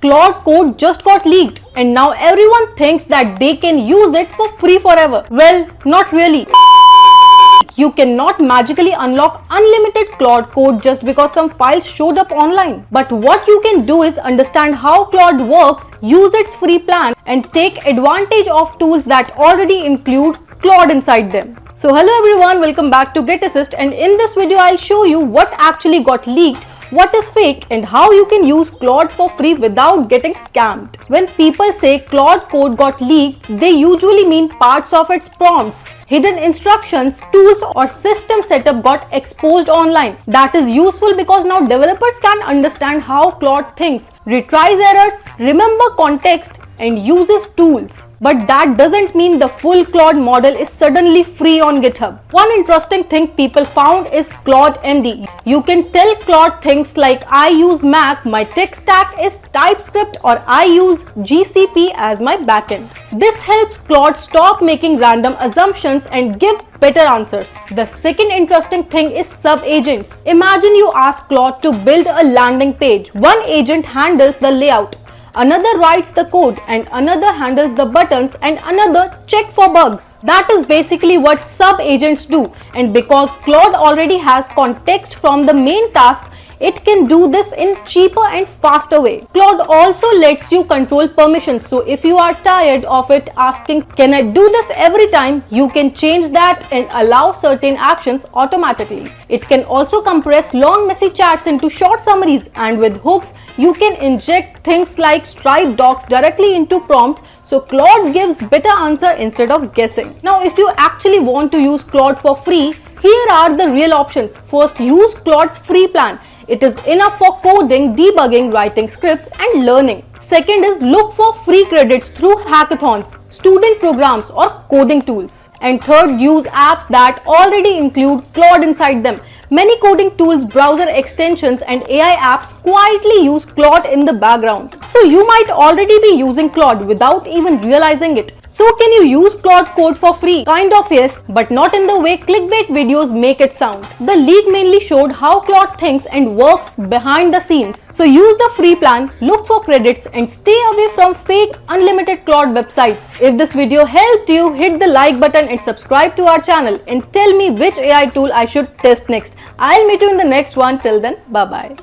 Claude code just got leaked and now everyone thinks that they can use it for free forever. Well, not really. You cannot magically unlock unlimited Claude code just because some files showed up online. But what you can do is understand how Claude works, use its free plan, and take advantage of tools that already include Claude inside them. So hello everyone, welcome back to GetAssist, and in this video I'll show you what actually got leaked, what is fake, and how you can use Claude for free without getting scammed. When people say Claude code got leaked, they usually mean parts of its prompts, hidden instructions, tools, or system setup got exposed online. That is useful because now developers can understand how Claude thinks, retries errors, remember context, and uses tools. But that doesn't mean the full Claude model is suddenly free on GitHub. One interesting thing people found is Claude MD. You can tell Claude things like I use Mac, my tech stack is TypeScript, or I use GCP as my backend. This helps Claude stop making random assumptions and give better answers. The second interesting thing is sub-agents. Imagine you ask Claude to build a landing page. One agent handles the layout, another writes the code, and another handles the buttons, and another check for bugs. That is basically what sub-agents do, and because Claude already has context from the main task, it can do this in cheaper and faster way. Claude also lets you control permissions, so if you are tired of it asking, can I do this every time, you can change that and allow certain actions automatically. It can also compress long messy chats into short summaries, and with hooks, you can inject things like Stripe docs directly into prompts, so Claude gives better answer instead of guessing. Now, if you actually want to use Claude for free, here are the real options. First, use Claude's free plan. It is enough for coding, debugging, writing scripts, and learning. Second is look for free credits through hackathons, student programs, or coding tools. And third, use apps that already include Claude inside them. Many coding tools, browser extensions, and AI apps quietly use Claude in the background. So you might already be using Claude without even realizing it. So can you use Claude code for free? Kind of yes, but not in the way clickbait videos make it sound. The leak mainly showed how Claude thinks and works behind the scenes. So use the free plan, look for credits, and stay away from fake unlimited Claude websites. If this video helped you, hit the like button and subscribe to our channel, and tell me which AI tool I should test next. I'll meet you in the next one. Till then, bye bye.